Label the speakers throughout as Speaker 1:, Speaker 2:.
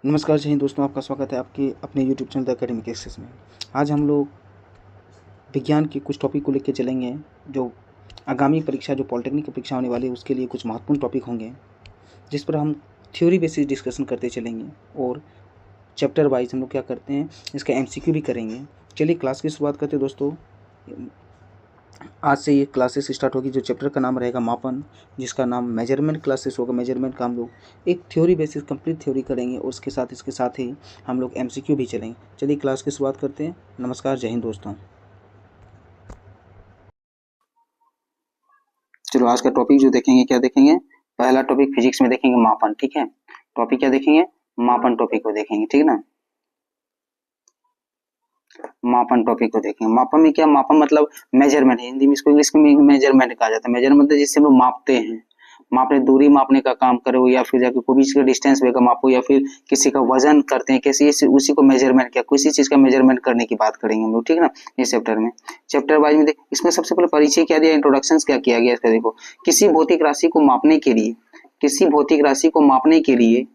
Speaker 1: नमस्कार जय हिंद दोस्तों, आपका स्वागत है आपके अपने YouTube channel the academic access में। आज हम लोग विज्ञान के कुछ टॉपिक को लेकर चलेंगे जो आगामी परीक्षा जो पॉलिटेक्निक की परीक्षा होने वाली है उसके लिए कुछ महत्वपूर्ण टॉपिक होंगे, जिस पर हम थ्योरी बेसिस डिस्कशन करते चलेंगे और चैप्टर वाइज हम लोग क्या करते हैं इसका एमसीक्यू भी करेंगे। चलिए क्लास की शुरुआत करते हैं दोस्तों। आज से ये क्लासेस स्टार्ट होगी। जो चैप्टर का नाम रहेगा मापन, जिसका नाम मेजरमेंट क्लासेस होगा। मेजरमेंट का हम लोग एक थ्योरी बेसिस कंप्लीट थ्योरी करेंगे और इसके साथ ही हम लोग एमसीक्यू भी चलेंगे। चलिए क्लास की शुरुआत करते हैं। नमस्कार जय हिंद दोस्तों। चलो आज का टॉपिक जो देखेंगे, क्या देखेंगे? पहला टॉपिक फिजिक्स में देखेंगे मापन। ठीक है, टॉपिक क्या देखेंगे? मापन टॉपिक को देखेंगे। ठीक ना, मापन टॉपिक को देखेंगे। मापन में क्या? मापन मतलब मेजरमेंट है, हिंदी में इसको इंग्लिश में मेजरमेंट कहा जाता है। मेजरमेंट मतलब जिससे हम लोग मापते हैं, मापने दूरी मापने का काम करो या फिर जाके कोई भी चीज का डिस्टेंस वगैरह मापो या फिर किसी का वजन करते हैं कैसे, उसी को मेजरमेंट क्या, किसी चीज का मेजरमेंट करने की बात करेंगे हम लोग। ठीक है ना, इस चैप्टर में। चैप्टर वाइज में इसमें सबसे पहले परिचय क्या दिया, इंट्रोडक्शन क्या किया गया इसका देखो। किसी भौतिक राशि को मापने के लिए, किसी भौतिक राशि को मापने के लिए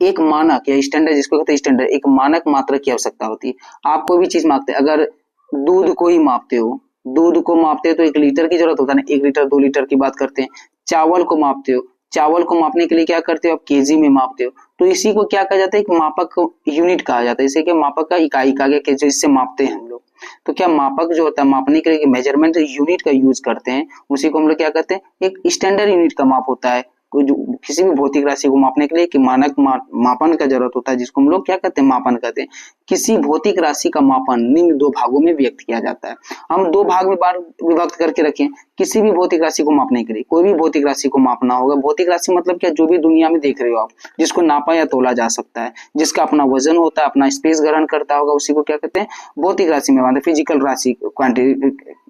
Speaker 1: एक मानक या स्टैंडर्ड, जिसको कहते हैं स्टैंडर्ड, एक मानक मात्रक की आवश्यकता होती है। आप कोई भी चीज मापते हैं, अगर दूध को ही मापते हो, दूध को मापते हो तो 1 लीटर की जरूरत होता है ना, 1 लीटर 2 लीटर की बात करते हैं। चावल को मापते हो, चावल को मापने के लिए क्या करते हो आप, केजी में मापते हो। तो इसी को क्या कहा जाता है, एक मापक यूनिट कहा जाता है। इसे क्या, मापक का इकाई कहा गया, जिससे मापते हैं हम लोग। तो क्या मापक जो होता है मापने के लिए मेजरमेंट यूनिट का यूज करते हैं, उसी को हम लोग क्या कहते हैं, एक स्टैंडर्ड यूनिट का माप होता है। किसी भी भौतिक राशि को मापने के लिए कि मानक मापन का जरूरत होता है, जिसको हम लोग क्या कहते हैं, मापन कहते हैं। किसी भौतिक राशि का मापन निम्न 2 भागों में व्यक्त किया जाता है। हम 2 भाग में विभक्त करके रखें। किसी भी भौतिक राशि को मापने के लिए, कोई भी भौतिक राशि को मापना होगा। भौतिक राशि मतलब क्या, जो भी दुनिया में देख रहे हो आप, जिसको नापा या तोला जा सकता है, जिसका अपना वजन होता है, अपना स्पेस ग्रहण करता होगा, उसी को क्या कहते हैं, भौतिक राशि में मानते हैं, फिजिकल राशि क्वांटिटी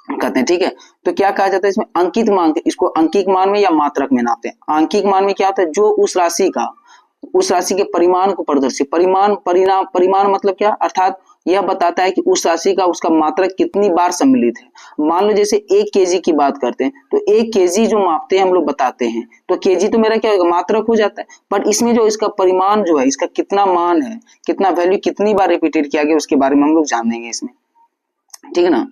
Speaker 1: कहते हैं। ठीक है, तो क्या कहा जाता है इसमें, अंकित मान, इसको अंकिक मान में या मात्रक में नापते हैं। अंकिक मान में क्या होता है, जो उस राशि के परिमाण को प्रदर्शित, परिमाण मतलब क्या, अर्थात यह बताता है कि उस राशि का उसका मात्रक कितनी बार सम्मिलित है। मान लो जैसे 1 केजी की बात करते हैं, तो 1 केजी जो मापते हैं हम लोग बताते हैं, तो केजी तो मेरा क्या होगा, मात्रक हो जाता है। बट इसमें जो इसका परिमाण जो है, इसका कितना मान है, कितना वैल्यू कितनी बार रिपीटेड किया गया, उसके बारे में हम लोग जानेंगे इसमें। ठीक है ना,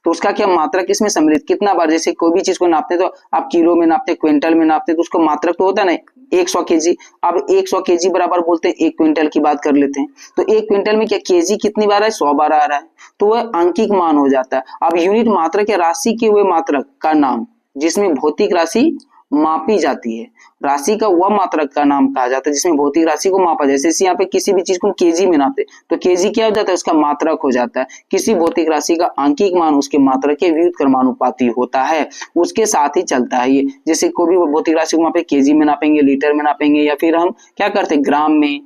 Speaker 1: तो उसका क्या मात्रक इसमें सम्मिलित, कितना बार, जैसे कोई भी चीज को नापते हैं तो आप किलो में नापते हैं, क्विंटल में नापते हैं, तो उसका मात्रक तो होता है ना 100 केजी। अब 100 केजी बराबर बोलते हैं 1 क्विंटल की बात कर लेते हैं, तो 1 क्विंटल में क्या केजी कितनी बार है, 100 बार आ रहा है, तो वह अंकिक मान हो जाता है। अब यूनिट मात्रक या राशि के हुए मात्रक का नाम, जिसमें भौतिक राशि मापी जाती है, राशि का वह मात्रक का नाम कहा जाता है जिसमें भौतिक राशि को मापा जाए। जैसे यहाँ पे किसी भी चीज को केजी में नापते, तो केजी क्या हो जाता है, उसका मात्रक हो जाता है। किसी भौतिक राशि का आंकिक मान उसके मात्रक के व्युत्क्रमानुपाती होता है, उसके साथ ही चलता है ये। जैसे कोई भी भौतिक राशि को मापे, केजी में नापेंगे, लीटर में नापेंगे, या फिर हम क्या करते हैं, ग्राम में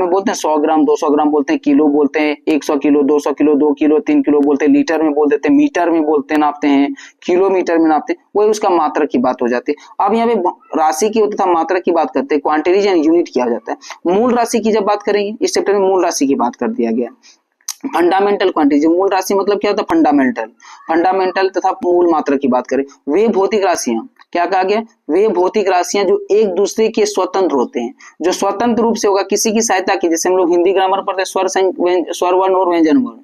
Speaker 1: बोलते हैं, 100 ग्राम 200 ग्राम बोलते हैं, किलो बोलते हैं, 100 किलो 200 किलो 2 किलो 3 किलो बोलते हैं, लीटर में बोल देते हैं, मीटर में बोलते हैं, नापते हैं, किलोमीटर में नापते हैं, वही उसका मात्रक की बात हो जाती है। अब यहाँ पे राशि की तथा मात्रक की बात करते हैं, क्वांटिटीज एंड यूनिट किया जाता है। मूल राशि की जब बात करेंगे, इस चैप्टर में मूल राशि की बात कर दिया गया। फंडामेंटल क्वांटिटी, मूल राशि मतलब क्या होता है, फंडामेंटल तथा मूल मात्रा की बात करें, वे भौतिक राशियां, क्या कहा गया, वे भौतिक राशियां जो एक दूसरे के स्वतंत्र होते हैं, जो स्वतंत्र रूप से होगा किसी की सहायता की, जैसे हम लोग हिंदी ग्रामर पढ़ते हैं स्वर वर्ण और व्यंजन वर्ण,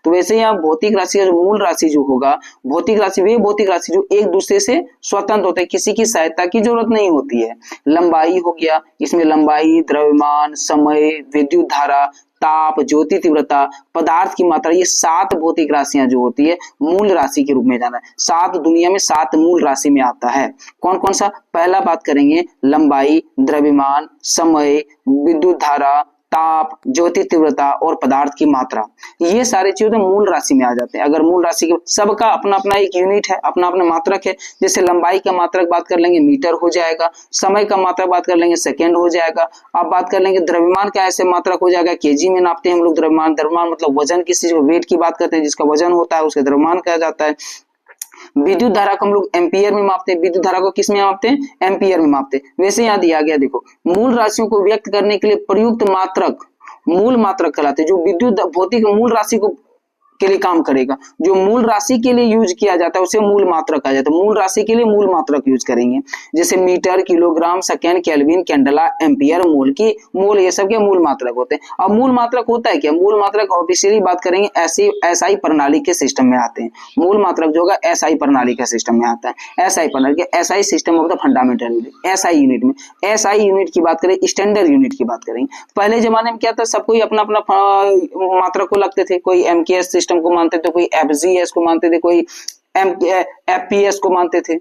Speaker 1: तो वैसे ही आप भौतिक राशि का जो मूल राशि जो होगा, भौतिक राशि वे भौतिक राशि जो एक दूसरे से स्वतंत्र होते हैं, किसी की सहायता की जरूरत नहीं होती है। लंबाई हो गया, इसमें लंबाई, द्रव्यमान, समय, विद्युत धारा, ताप, ज्योति तीव्रता, पदार्थ की मात्रा, ये 7 भौतिक राशियां जो होती है मूल राशि के रूप में जाना है। 7 दुनिया में 7 मूल राशि में आता है। कौन कौन सा, पहला बात करेंगे लंबाई, द्रव्यमान, समय, विद्युत धारा, ताप, ज्योति तीव्रता और पदार्थ की मात्रा, ये सारे चीजें मूल राशि में आ जाते हैं। अगर मूल राशि के सबका अपना अपना एक यूनिट है, अपना अपना मात्रक है। जैसे लंबाई का मात्रक बात कर लेंगे मीटर हो जाएगा, समय का मात्रक बात कर लेंगे सेकंड हो जाएगा। अब बात कर लेंगे द्रव्यमान का, ऐसे मात्रक हो जाएगा, केजी में नापते हैं हम लोग द्रव्यमान। द्रव्यमान मतलब वजन, किसी चीज वेट की बात करते हैं, जिसका वजन होता है उसका द्रव्यमान कहा जाता है। विद्युत धारा को हम लोग एम्पियर में मापते हैं, विद्युत धारा को किस में मापते हैं, एम्पियर में मापते हैं। वैसे यहाँ दिया गया देखो, मूल राशियों को व्यक्त करने के लिए प्रयुक्त मात्रक मूल मात्रक कहलाते हैं। जो विद्युत भौतिक मूल राशि को के लिए काम करेगा। जो मूल राशि के लिए यूज किया जाता है उसे मूल मात्रक कहा जाता है। मूल राशि के लिए मूल मात्रक यूज करेंगे, जैसे metre, kilogram, second, kelvin, candela, ampere, mole की मोल, ये सब के मूल मात्रक होते हैं। अब मूल मात्रक होता है क्या? मूल मात्रक ऑफिशियली बात करेंगे ऐसी एसआई प्रणाली के सिस्टम में आते हैं। मूल मात्रक जो होगा एसआई प्रणाली के सिस्टम में आता है। एसआई प्रणाली के SI system of the fundamental unit. SI unit में एसआई यूनिट की बात करें, स्टैंडर्ड यूनिट की बात करें। पहले जमाने में क्या था, सबको अपना अपना मात्रक को लगते थे। कोई एमकेएस सिस्टम को मानते थे, कोई एफजीएस को मानते थे, कोई एफपीएस को मानते थे,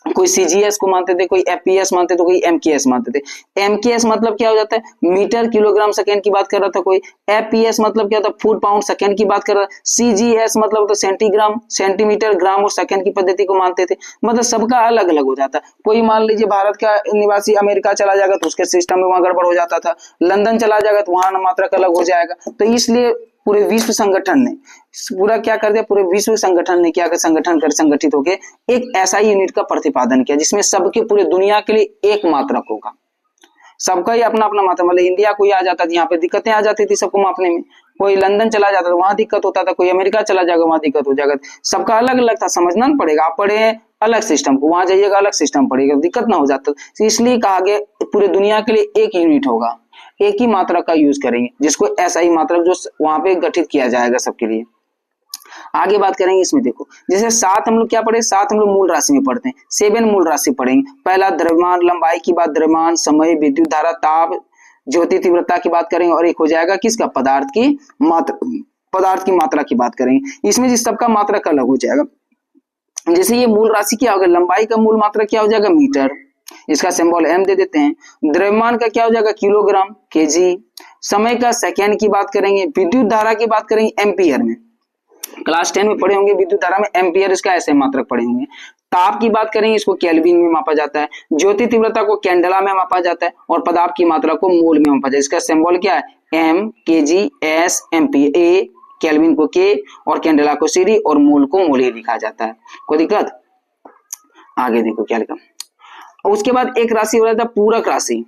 Speaker 1: कोई सीजीएस को मानते थे, कोई एफपीएस मानते थे, कोई एमकेएस मानते थे। एमकेएस मतलब क्या हो जाता है? मीटर, किलोग्राम, सेकंड की बात कर रहा था कोई। एफपीएस मतलब क्या होता है? फुट, पाउंड, सेकंड की बात कर रहा था। सीजीएस मतलब तो सेंटीग्राम, सेंटीमीटर, ग्राम और सेकंड की पद्धति को मानते थे। मतलब सबका अलग अलग हो जाता है। कोई मान लीजिए भारत का निवासी अमेरिका चला जाएगा तो उसके सिस्टम में वहां गड़बड़ हो जाता था। लंदन चला जाएगा तो वहां मात्रक अलग हो जाएगा। तो इसलिए पूरे विश्व संगठन ने पूरा क्या कर दिया, पूरे विश्व संगठन ने क्या कर संगठित होकर एक ऐसा यूनिट का प्रतिपादन किया जिसमें सबके पूरे दुनिया के लिए एक मात्रक होगा। सबका ही अपना अपना मात्रक, मतलब इंडिया कोई आ जाता था यहाँ पे दिक्कतें आ जाती थी सबको मापने में। कोई लंदन चला जाता था वहां दिक्कत होता था, कोई अमेरिका चला जाएगा वहां दिक्कत हो जाएगा। सबका अलग अलग था, समझना ना पड़ेगा। आप पढ़े अलग सिस्टम को, वहां जाइएगा अलग सिस्टम पड़ेगा, दिक्कत ना हो जाता। इसलिए कहा गया पूरे दुनिया के लिए एक यूनिट होगा, एक ही मात्रक का यूज करेंगे, जिसको एसआई मात्रक जो वहां पे गठित किया जाएगा सबके लिए। आगे बात करेंगे इसमें, देखो जैसे 7 हम लोग क्या पढ़े, 7 हम लोग मूल राशि में पढ़ते हैं। 7 मूल राशि पढ़ेंगे। पहला द्रव्यमान, लंबाई की बात, द्रव्यमान, समय, विद्युत धारा, ताप, ज्योति तीव्रता की बात करेंगे। और एक हो जाएगा किसका? पदार्थ की मात्रा की बात करेंगे। इसमें जिस सबका मात्रक अलग हो जाएगा। जैसे ये मूल राशि क्या होगा, लंबाई का मूल मात्रक क्या हो जाएगा? मीटर, इसका सिंबल एम दे देते हैं। द्रव्यमान का क्या हो जाएगा? Kilogram, KG. समय का सेकेंड की बात करेंगे। विद्युत धारा की बात करेंगे एम्पियर में, क्लास 10 में पढ़े होंगे विद्युत धारा में एम्पियर इसका ऐसे मात्रक पढ़े होंगे। ताप की बात करेंगे, इसको केल्विन में मापा जाता है। ज्योति तीव्रता को कैंडला में मापा जाता है और पदार्थ की मात्रा को मोल में मापा जाता है। इसका सिंबल क्या है? एम, केजी, एस, एम्पियर, ए, केल्विन को के और कैंडला को सीरी और मोल को मोल लिखा जाता है। कोई दिक्कत? आगे देखो क्या लिखा। उसके बाद एक राशि हो जाता है पूरक राशि।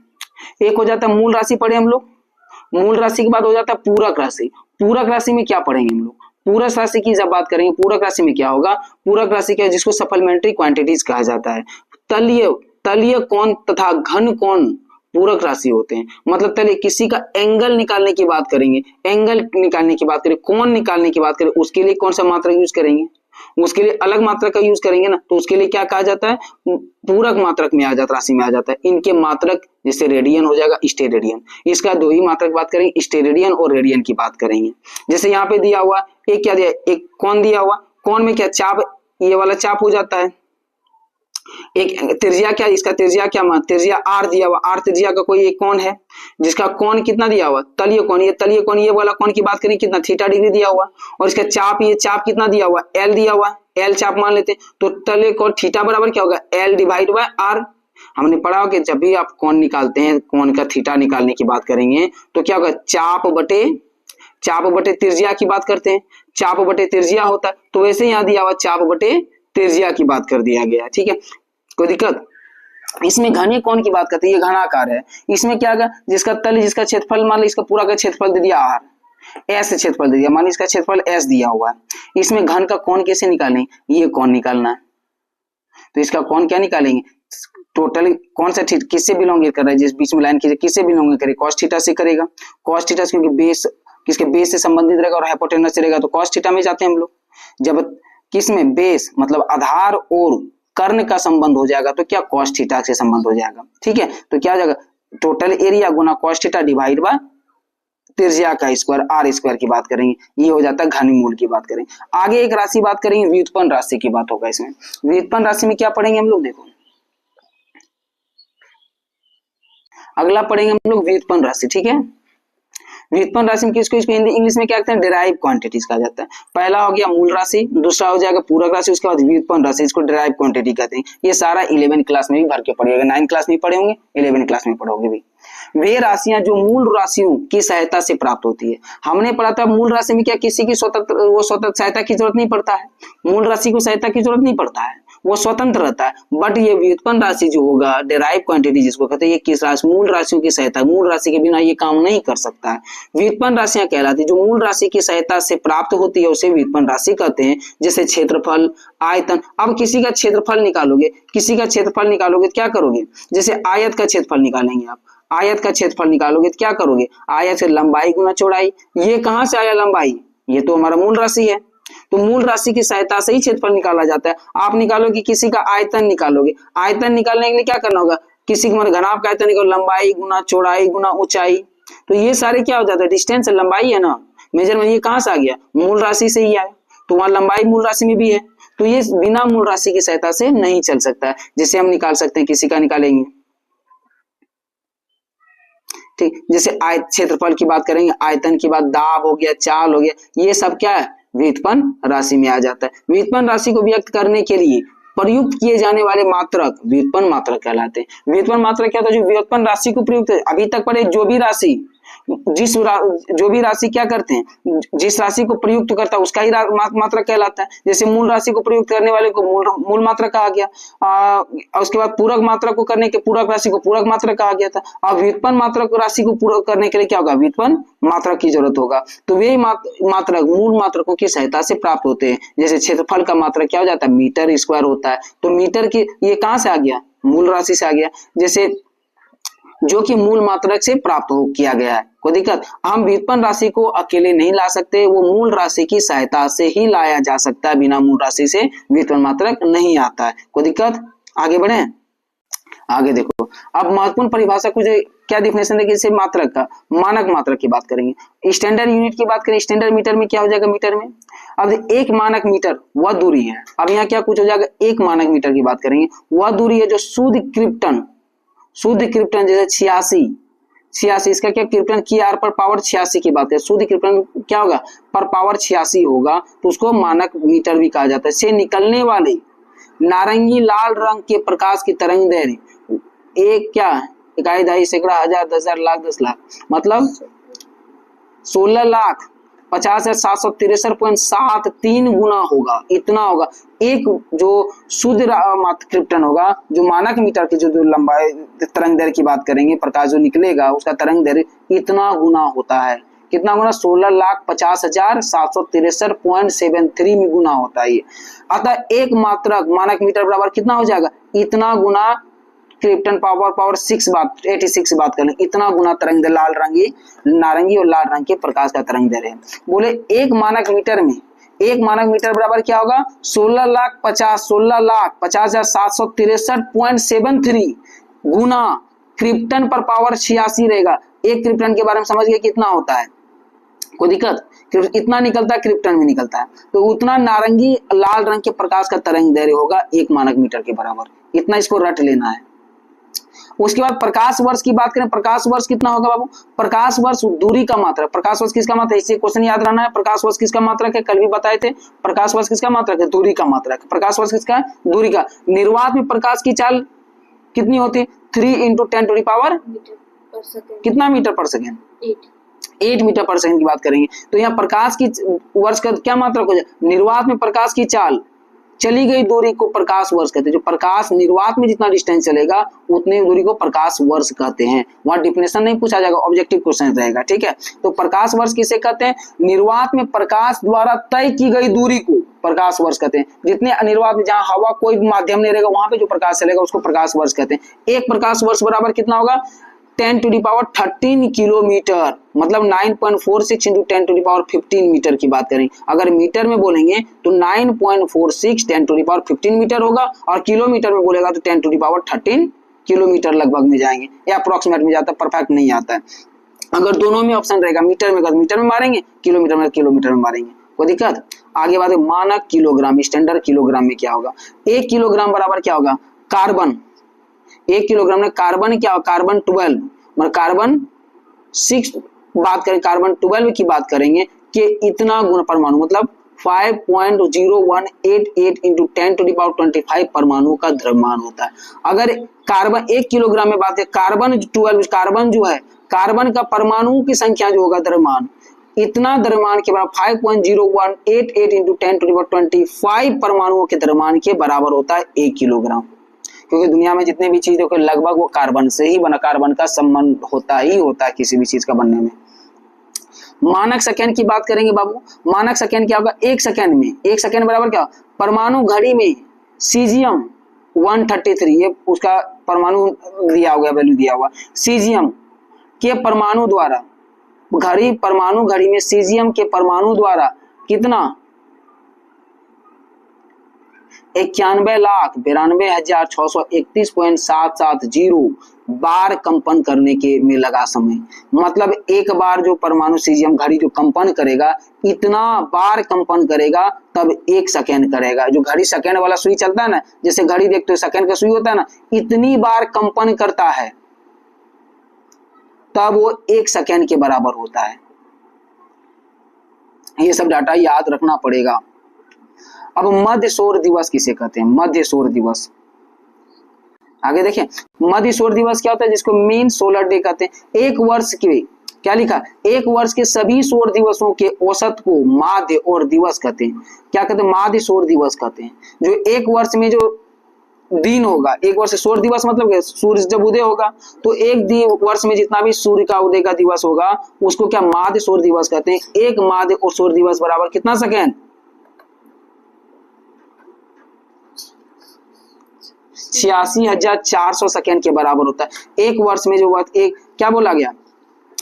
Speaker 1: एक हो जाता है मूल राशि पढ़े हम लोग, मूल राशि के बाद हो जाता है पूरक राशि। पूरक राशि में क्या पढ़ेंगे हम लोग? पूरक राशि की जब बात करेंगे, पूरक राशि में क्या होगा? पूरक राशि क्या है? जिसको सप्लीमेंट्री क्वांटिटीज कहा जाता है। तलीय कोण तथा घन कोण पूरक राशि होते हैं। मतलब तले किसी का एंगल निकालने की बात करेंगे, एंगल निकालने की बात करें, कोण निकालने की बात करें, उसके लिए कौन सा मात्रा यूज करेंगे? उसके लिए अलग मात्रक का यूज करेंगे ना, तो उसके लिए क्या कहा जाता है? पूरक मात्रक में आ जाता, राशि में आ जाता है। इनके मात्रक जैसे रेडियन हो जाएगा, स्टेरेडियन। इसका दो ही मात्रक बात करेंगे, स्टेरेडियन और रेडियन की बात करेंगे। जैसे यहाँ पे दिया हुआ एक क्या दिया, एक कोण दिया हुआ, कोण में क्या चाप, ये वाला चाप हो जाता है। एक त्रिज्या क्या, इसका त्रिज्या क्या मान, त्रिज्या आर दिया हुआ, आर त्रिज्या का कोई एक कोण है जिसका कोण कितना दिया हुआ? तलीय कोण। ये तलीय कोण, ये वाला कोण की बात करें कितना? थीटा डिग्री दिया हुआ। और इसका चाप, ये चाप कितना दिया हुआ? एल दिया हुआ, एल चाप मान लेते हैं। तो तलीय कोण थीटा बराबर क्या होगा? L divide by R. हमने पढ़ा हो कि जब भी आप कोण निकालते हैं, कोण का थीटा निकालने की बात करेंगे तो क्या होगा? चाप बटे त्रिज्या की बात करते हैं, चाप बटे त्रिज्या होता है। तो वैसे यहाँ दिया हुआ चाप बटे त्रिज्या की बात कर दिया गया, ठीक है। कोई दिक्कत? इसमें घने कोण की बात करते हैं, ये घनाकार है। इसमें क्या होगा? जिसका तल, जिसका क्षेत्रफल मान लो इसका पूरा का क्षेत्रफल दे दिया आर, एस से क्षेत्रफल दे दिया, मान लो इसका क्षेत्रफल एस दिया हुआ है। इसमें घन का कोण कैसे निकालें? ये कोण निकालना है। तो इसका कोण क्या निकालेंगे? टोटल कौन सा किससे बिलोंग कर रहा है, जिस बीच में लाइन किससे बिलोंग करे? कॉस थीटा से करेगा। कॉस थीटा क्योंकि बेस किसके बेस से संबंधित रहेगा और हाइपोटेनस से रहेगा, तो कॉस थीटा में जाते हैं हम लोग। जब किसमें बेस मतलब आधार और कर्ण का संबंध हो जाएगा तो क्या? कॉस थीटा से संबंध हो जाएगा, ठीक है। तो क्या हो जाएगा? Total area Guna cos theta divide by त्रिज्या का स्क्वायर, आर स्क्वायर की बात करेंगे। ये हो जाता है घनमूल की बात करेंगे। आगे एक राशि बात करेंगे, व्युत्पन्न राशि की बात होगा इसमें। व्युत्पन्न राशि में क्या पढ़ेंगे हम लोग? देखो अगला पढ़ेंगे हम लोग व्युत्पन्न राशि, ठीक है। व्युत्पन्न राशि में किसको, इसको इंग्लिश में क्या कहते हैं? डिराइव क्वांटिटीज कहा जाता है। पहला हो गया मूल राशि, दूसरा हो जाएगा पूरक राशि, उसके बाद व्युत्पन्न राशि, इसको डिराइव क्वांटिटी कहते हैं। ये सारा 11 क्लास में भी भर के पढ़िएगा। 9 क्लास में पढ़े होंगे, 11 क्लास में पढ़ोगे भी। वे राशियां जो मूल राशियों की सहायता से प्राप्त होती है। हमने पढ़ा था मूल राशि में क्या किसी की स्वतंत्र सहायता की जरूरत नहीं पड़ता है। मूल राशि को सहायता की जरूरत नहीं पड़ता है, वो स्वतंत्र रहता है। बट ये व्युत्पन्न राशि जो होगा, डेराइव क्वांटिटी जिसको कहते हैं, ये किस राशि, मूल राशियों की सहायता, मूल राशि के बिना ये काम नहीं कर सकता है। व्युत्पन्न राशियां कहलाती है जो मूल राशि की सहायता से प्राप्त होती है उसे व्युत्पन्न राशि कहते हैं। जैसे क्षेत्रफल, आयतन। अब किसी का क्षेत्रफल निकालोगे, किसी का क्षेत्रफल निकालोगे तो क्या करोगे, जैसे आयत का क्षेत्रफल निकालेंगे आप, आयत का क्षेत्रफल निकालोगे तो क्या करोगे, आयत से लंबाई गुना चौड़ाई। ये कहां से आया लंबाई, ये तो हमारा मूल राशि है, तो मूल राशि की सहायता से ही क्षेत्रफल निकाला जाता है। आप निकालोगे किसी का आयतन निकालोगे, आयतन निकालने के लिए क्या करना होगा, किसी का घनाभ का आयतन निकालो, लंबाई गुना चौड़ाई गुना ऊंचाई। तो ये सारे क्या हो जाता है, डिस्टेंस लंबाई है ना, मेजरमेंट। ये कहां से आ गया, मूल राशि से ही आया। तो वहां लंबाई मूल राशि में भी है, तो ये बिना मूल राशि की सहायता से नहीं चल सकता है। जिसे हम निकाल सकते हैं, किसी का निकालेंगे, ठीक। जैसे क्षेत्रफल की बात करेंगे, आयतन की बात, दाब हो गया, चाल हो गया, ये सब क्या है, व्युत्पन्न राशि में आ जाता है। व्युत्पन्न राशि को व्यक्त करने के लिए प्रयुक्त किए जाने वाले मात्रक व्युत्पन्न मात्रक कहलाते हैं। व्युत्पन्न मात्रक क्या होता है, जो व्युत्पन्न राशि को प्रयुक्त, अभी तक पढ़े जो भी राशि, जो भी राशि क्या करते हैं, जिस राशि को प्रयुक्त करता है उसका ही मात्रक कहलाता है। जैसे मूल राशि को प्रयुक्त करने वाले को मूल मात्रक कहा गया, उसके बाद पूरक मात्रक को करने के पूरक राशि को पूरक मात्रक कहा गया था। अब व्युत्पन्न मात्रक राशि को पूरक करने के लिए क्या होगा, व्युत्पन्न मात्रक की जरूरत होगा। तो वे मात्रक मूल मात्रकों की सहायता से प्राप्त होते हैं। जैसे क्षेत्रफल का मात्रक क्या हो जाता है, मीटर स्क्वायर होता है। तो मीटर की ये कहां से आ गया, मूल राशि से आ गया, जैसे जो कि मूल मात्रक से प्राप्त हो किया गया है। कोई दिक्कत, हम व्युत्पन्न राशि को अकेले नहीं ला सकते, वो मूल राशि की सहायता से ही लाया जा सकता है। बिना मूल राशि से व्युत्पन्न मात्रक नहीं आता है। कोई दिक्कत, आगे बढ़े, आगे देखो। अब महत्वपूर्ण परिभाषा कुछ क्या डिफिनेशन देखिए, इसे मात्रक का, मानक मात्रक की बात करेंगे। स्टैंडर्ड यूनिट की बात करें, स्टैंडर्ड मीटर में क्या हो जाएगा, मीटर में अब एक मानक मीटर वह दूरी है। अब यहाँ क्या कुछ हो जाएगा, एक मानक मीटर की बात करेंगे, वह दूरी है जो शुद्ध क्रिप्टन जैसे 86, इसका क्या क्रिप्टन की आर पर पावर 86 की बात है, शुद्ध क्रिप्टन क्या होगा, पर पावर 86 होगा, तो उसको मानक मीटर भी कहा जाता है। से निकलने वाले नारंगी लाल रंग के प्रकाश की तरंग दैर्घ्य एक क्या, इकाई, दहाई, सैकड़ा, हजार, 10,000, लाख, 10 लाख, मतलब 16,50,763.73 गुना होगा, इतना होगा। एक जो शुद्ध क्रिप्टन होगा, जो मानक मीटर की जो लंबाई तरंग दैर्घ्य की बात करेंगे, प्रकाश जो निकलेगा उसका तरंग दैर्घ्य इतना गुना होता है। कितना गुना, 16,50,763.73 गुना होता है। अतः एक मात्रक मानक मीटर बराबर कितना हो जाएगा, इतना गुना क्रिप्टन पावर 86 बात करें, इतना गुना तरंग दैर्घ्य लाल रंगी, नारंगी और लाल रंग के प्रकाश का तरंग दैर्घ्य है। बोले एक मानक मीटर में, एक मानक मीटर बराबर क्या होगा, 16,50,763.73 गुना क्रिप्टन पर पावर 86 रहेगा। एक क्रिप्टन के बारे में समझ गए कितना होता है, कोई दिक्कत, इतना निकलता है, क्रिप्टन में निकलता है, तो उतना नारंगी लाल रंग के प्रकाश का तरंग दैर्घ्य होगा एक मानक मीटर के बराबर। इतना इसको रट लेना है। उसके बाद प्रकाश वर्ष की बात करें, प्रकाश वर्ष कितना होगा बाबू, प्रकाश वर्ष दूरी का मात्रक, प्रकाश वर्ष किसका मात्रक, इससे क्वेश्चन याद रहना है। प्रकाश वर्ष किसका मात्रक है, कल भी बताए थे, प्रकाश वर्ष किसका मात्रक है, दूरी का मात्रक। प्रकाश वर्ष किसका, दूरी का। निर्वात में प्रकाश की चाल कितनी होती है, 3 × 10⁻, कितना मीटर पर सेकेंड, 8 मीटर पर सेकेंड की बात करेंगे। तो यहाँ प्रकाश की वर्ष का क्या मात्रक हो जाए, निर्वात में प्रकाश की चाल चली गई दूरी को प्रकाश वर्ष कहते हैं। जो प्रकाश निर्वात में जितना डिस्टेंस चलेगा उतनी दूरी को प्रकाश वर्ष कहते हैं। वहां डिफिनेशन नहीं पूछा जाएगा, ऑब्जेक्टिव क्वेश्चन रहेगा, ठीक है। तो प्रकाश वर्ष किसे कहते हैं, निर्वात में प्रकाश द्वारा तय की गई दूरी को प्रकाश वर्ष कहते हैं। जितने निर्वात में जहां हवा कोई भी माध्यम नहीं रहेगा वहां पे जो प्रकाश चलेगा उसको प्रकाश वर्ष कहते हैं। एक प्रकाश वर्ष बराबर कितना होगा, 10⁻13 किलोमीटर, मतलब 9.46 × 10⁻15 मीटर की बात करें। अगर मीटर में बोलेंगे तो 9.46 10⁻15 मीटर होगा, और किलोमीटर में बोलेगा तो 10⁻13 किलोमीटर लगभग में जाएंगे, या अप्रोक्सीमेट में जाता है, परफेक्ट नहीं आता है। अगर दोनों में ऑप्शन रहेगा, मीटर में मीटर में मारेंगे, किलोमीटर में मारेंगे, कोई दिक्कत। आगे बात है मानक किलोग्राम, स्टैंडर्ड किलोग्राम में क्या होगा, 1 किलोग्राम बराबर क्या होगा, कार्बन, 1 किलोग्राम में कार्बन क्या, कार्बन 12, मतलब कार्बन 6 बात करें, कार्बन 12 की बात करेंगे कि इतना गुण परमाणु, मतलब 5.0188 × 10⁻25 परमाणु का द्रव्यमान होता है। अगर कार्बन 1 किलोग्राम में बात है, कार्बन 12, कार्बन जो है, कार्बन का परमाणु की संख्या जो होगा द्रव्यमान इतना द्रव्यमान के बराबर 5.0188 इंटू 10⁻25 परमाणुओं के द्रव्यमान के बराबर होता है 1 किलोग्राम। क्योंकि दुनिया में जितने भी चीज देखो लगभग वो कार्बन से ही बना, कार्बन का संबंध होता है किसी भी चीज का बनने में। मानक सेकेंड की बात करेंगे बाबू, मानक सेकेंड क्या होगा, 1 सेकेंड में, 1 सेकेंड बराबर क्या, परमाणु घड़ी में सीजियम 133, ये उसका परमाणु दिया हुआ, वैल्यू दिया हुआ, सीजियम के परमाणु द्वारा परमाणु घड़ी में सीजियम के परमाणु द्वारा कितना 91,92,631.770 बार कंपन करने के में लगा समय। मतलब एक बार जो परमाणु सीजियम घड़ी जो कंपन करेगा, इतना बार कंपन करेगा तब 1 सेकेंड करेगा। जो घड़ी सेकेंड वाला सुई चलता है ना, जैसे घड़ी देखते हो सेकेंड का सुई होता है ना, इतनी बार कंपन करता है तब वो 1 सेकेंड के बराबर होता है। ये सब डाटा याद रखना पड़ेगा। अब मध्य सौर दिवस किसे कहते हैं, मध्य सौर दिवस। आगे देखें, मध्य सौर दिवस क्या होता है, जिसको मीन सोलर डे कहते हैं। एक वर्ष के क्या लिखा, एक वर्ष के सभी सौर दिवसों के औसत को माध्य और दिवस कहते हैं। क्या कहते हैं, माध्य सौर दिवस कहते हैं। जो एक वर्ष में जो दिन होगा, एक वर्ष सौर दिवस मतलब सूर्य जब उदय होगा तो एक वर्ष में जितना भी सूर्य का उदय का दिवस होगा उसको क्या माध्य सौर दिवस कहते हैं। एक माध्य और सौर दिवस बराबर कितना सेकेंड, 86,400 सेकेंड के बराबर होता है। एक वर्ष में जो बात एक क्या बोला गया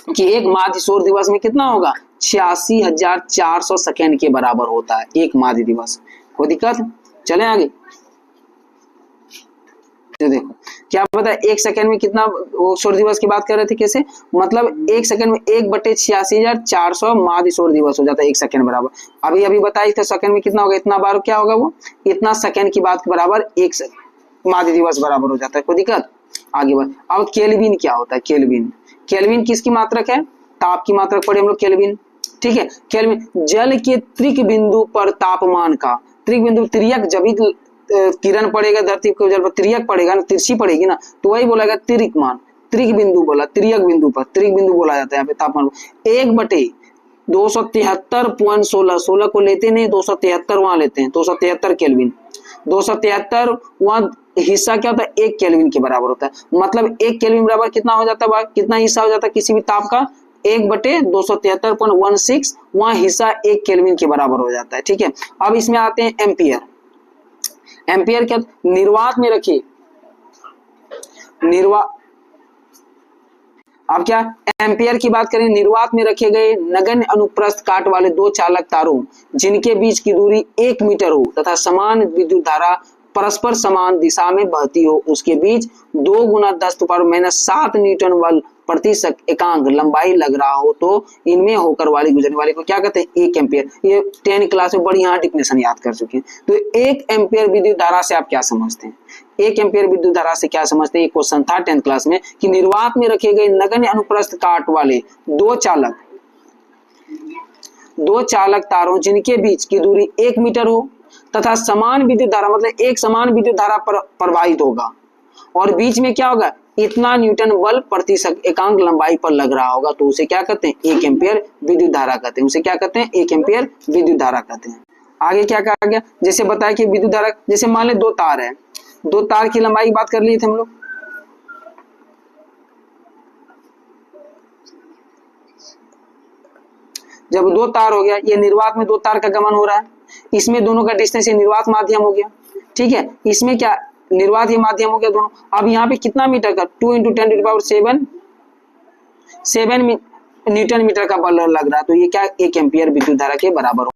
Speaker 1: कि एक माध्य सौर दिवस में कितना होगा, 86,400 सेकेंड के बराबर होता है एक माध्य दिवस। कोई दिक्कत, चलें आगे। तो देखो क्या पता है, 1 सेकेंड में कितना, सौर दिवस की बात कर रहे थे कैसे, मतलब 1 सेकेंड में 1/86,400 माध्य सौर दिवस हो जाता है 1 सेकेंड बराबर। अभी बताया इसका सेकेंड में कितना होगा, इतना बार क्या होगा वो, इतना सेकेंड की बात के बराबर 1 माध्य दिवस बराबर हो जाता है। कोई दिक्कत, आगे बढ़। अब केल्विन क्या होता है, केल्विन, केल्विन किसकी मात्रक है, ताप की मात्रक पढ़े हम लोग केल्विन, ठीक है। केल्विन जल के त्रिक बिंदु पर तापमान का, त्रिक बिंदु तिर्यक, जब भी किरण पड़ेगा धरती को, जब तिर्यक पड़ेगा ना, तिरछी पड़ेगी ना, तो वही बोला त्रिक मान, त्रिक बिंदु बोला, तिर्यक बिंदु पर त्रिक बिंदु बोला जाता है यहाँ पे तापमान। 1/273.16, 16 को लेते नहीं, 273 वहां लेते हैं, 273 केल्विन, 273 वहां हिस्सा क्या होता है, 1 केल्विन के बराबर होता है। मतलब 1 केल्विन बराबर कितना हो जाता है, कितना हिस्सा हो जाता है किसी भी ताप का, 1/273.16, वहां हिस्सा 1 केल्विन के बराबर हो जाता है, ठीक है। अब इसमें आते हैं एम्पियर। एम्पियर क्या, निर्वात में रखिए, अब क्या एम्पियर की बात करें, निर्वात में रखे गए नगण्य अनुप्रस्थ काट वाले 2 चालक तारों जिनके बीच की दूरी 1 मीटर हो तथा समान विद्युत धारा परस्पर समान दिशा में बहती हो, उसके बीच 2 × 10⁻⁷ न्यूटन बल प्रति एकांक लंबाई लग रहा हो तो इनमें होकर वाली गुजरने वाले को क्या कहते हैं, 1 एम्पियर। ये 10 क्लास में बढ़िया डिफिनेशन याद कर चुके हैं। तो 1 एम्पियर विद्युत धारा से आप क्या समझते हैं, 1 एम्पियर विद्युत धारा से क्या समझते हैं, एक क्वेश्चन था 10th क्लास में कि निर्वात में रखे गए नगण्य अनुप्रस्थ काट वाले 2 चालक तारों जिनके बीच की दूरी 1 मीटर हो तथा समान विद्युत धारा, मतलब एक समान विद्युत धारा पर प्रवाहित होगा और बीच में क्या होगा, इतना न्यूटन बल प्रति एकांक लंबाई पर लग रहा होगा, तो उसे क्या कहते हैं, 1 एम्पियर विद्युत धारा कहते हैं। उसे क्या कहते हैं, 1 एम्पियर विद्युत धारा कहते हैं। आगे क्या कहा गया, जैसे बताया कि विद्युत धारा, जैसे मान ले 2 तार है, 2 तार की लंबाई की बात कर लिए थे हम लोग, जब 2 तार हो गया, ये निर्वात में 2 तार का गमन हो रहा है, इसमें दोनों का डिस्टेंस निर्वात माध्यम हो गया, ठीक है। इसमें क्या निर्वात ये माध्यम हो गया दोनों। अब यहाँ पे कितना मीटर का, 2 × 10⁻7 न्यूटन मीटर का बल लग रहा है, तो ये क्या 1 एम्पियर विद्युत धारा के बराबर हो।